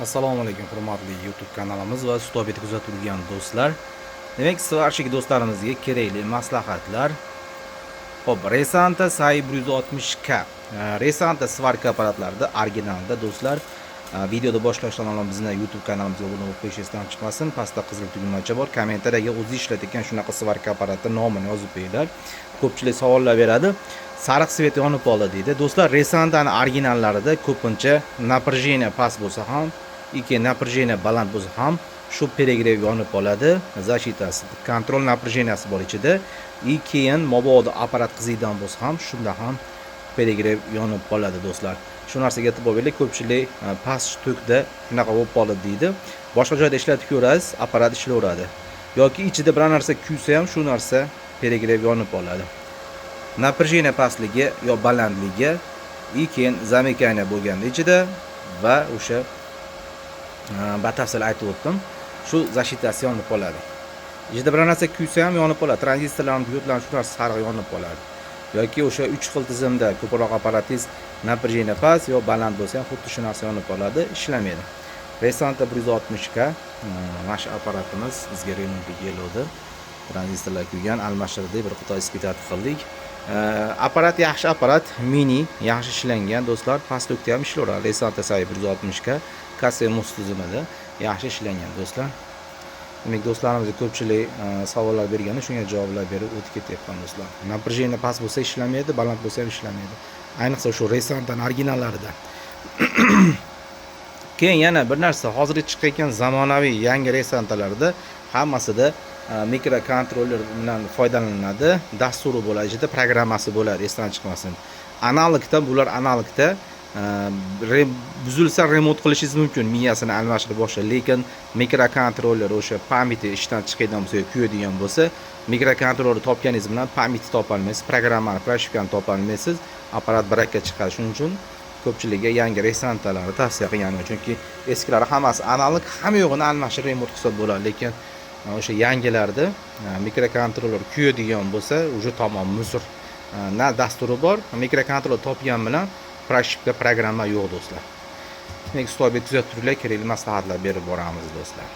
Assalomu alaykum hurmatli YouTube kanalimiz va Stobet kuzatib turgan do'stlar. Demak, svarshik do'stlarimizga kerakli maslahatlar. Xo'p, Resanta Sai 160K. Resanta svarka apparatlarida originalda do'stlar. Videoda boshlashdan oldin bizning YouTube kanalimizga obuna bo'lib qo'yishingiz chiqmasin. Pastda qizil tugmacha bor. Kommentariyaga o'zi ishlatgan shunaqa svarka apparati nomini yozib qo'yinglar. Ko'pchilik savollar beradi. Sariq svet yonib qoldi deydi. Do'stlar, Resanta'ning originallarida ko'pincha напряжение past bo'lsa ham, напряжение baland bo'lsa ham shu перегрев yonib qoladi. Zashitasi, kontrol напряженияsi bor ichida. Keyin mabodo apparat qiziydigan bo'lsa ham shunda ham перегрев yonib qoladi do'stlar. Shu narsaga e'tibor beraylik. Ko'pchilik past tokda shunaqa bo'lib qoldi deydi. Boshqa joyda ishlatib ko'rasiz, apparat ishlayveradi. Yoki ichida bir narsa kuysa ham shu narsa перегрев yonib qoladi. Напряжение pastligi yo balandligi, keyin zamekaniya bo'lganda ichida va o'sha batafsil aytib o'tdim. Shu zashitasi yonib qoladi. Ichida bir narsa kuysa ham yonib qoladi. Tranzistorlarning diodlarning shu narsa sariq yonib qoladi. Yoki o'sha 3 xil tizimda ko'proq apparatingiz напряжение past yo baland bo'lsa ham xuddi shu narsa yonib qoladi, ishlamaydi. Resanta 160K mana shu apparatimiz bizga remontga keldi. Tranzistorlar kuygan, almashtirdik, bir qator ispitatsiya qildik. Apparat yaxshi apparat, mini, yaxshi ishlangan do'stlar, pastlikda ham ishlayveradi. Resanta Sai 160K KSMOS tizimida yaxshi ishlangan do'stlar. Demak, do'stlarimizga ko'pchilik savollar berganda shunga javoblar berib o'tib ketyapman do'stlar. Напряжение past bo'lsa ishlamaydi, baland bo'lsa ham ishlamaydi. Ayniqsa shu Resanta'ning originallarida. Keyin yana bir narsa, hozir chiqayotgan zamonaviy yangi Resanta'larda hammasida mikrokontroller bilan foydalaniladi. Dasturi bo'ladi, ichida programmasi bo'ladi, esdan chiqmasin. Analogda bular analogda buzilsa remont qilishingiz mumkin, miyasini almashtirib boshqa, lekin mikrokontroller o'sha pamyati ishdan chiqadigan bo'lsa, kuyadigan bo'lsa, mikrokontrollerni topganingiz bilan pamyatni topa olmaysiz, programmani, pрошивкani topa olmaysiz, apparat barakka chiqadi. Shuning uchun ko'pchilikga yangi Resanta'larni tavsiya qilganim, chunki eskilari hammasi analog, hamma yo'g'ini almashtirib remont qilsa bo'ladi, lekin o'sha yangilarda mikrokontroller kuyadigan bo'lsa, o'sha tamom musor. Na dasturi bor, mikrokontroller topgan bilan pрошивка programma yo'q do'stlar. Demak, Stobet kuzatib turinglar, kerakli maslahatlar berib boramiz do'stlar.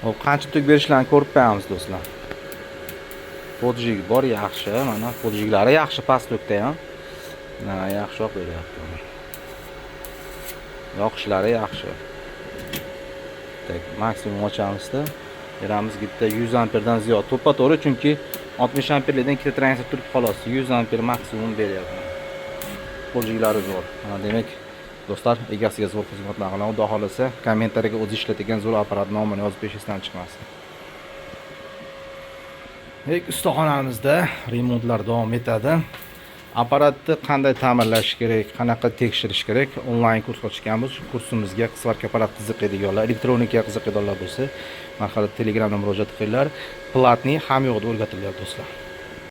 Hop, qancha tok berishlarini ko'rib qo'yamiz do'stlar. Podjig bor, yaxshi, mana podjiglari yaxshi past tokda ham. Mana yaxshiroq beryapti. Yoqishlari yaxshi. Tak, maksimum ochamiz-da. Beramiz bitta 100 amperdan ziyod. To'ppa-to'g'ri, chunki 60 amperlikdan ikkita tranzistor turib xolos 100 amper maksimum beryapti. Podjiglari zo'r. Demak, do'stlar, egasiga zo'r xizmatlar qilamiz. Xudo xolasa, kommentariyaga o'zi ishlatgan zo'r apparat nomini yozib qo'yishingizdan chiqmasin. Ustaxonamizda remontlar davom etadi. Apparatni qanday ta'mirlash kerak, qanaqa tekshirish kerak, onlayn kurs ochganmiz. Kursimizga svarka apparat qiziqadiganlar, elektronikaga qiziqadiganlar bo'lsa, marhamat Telegramga murojaat qilinglar. Platniy ham yo'qda o'rgatilyapti do'stlar.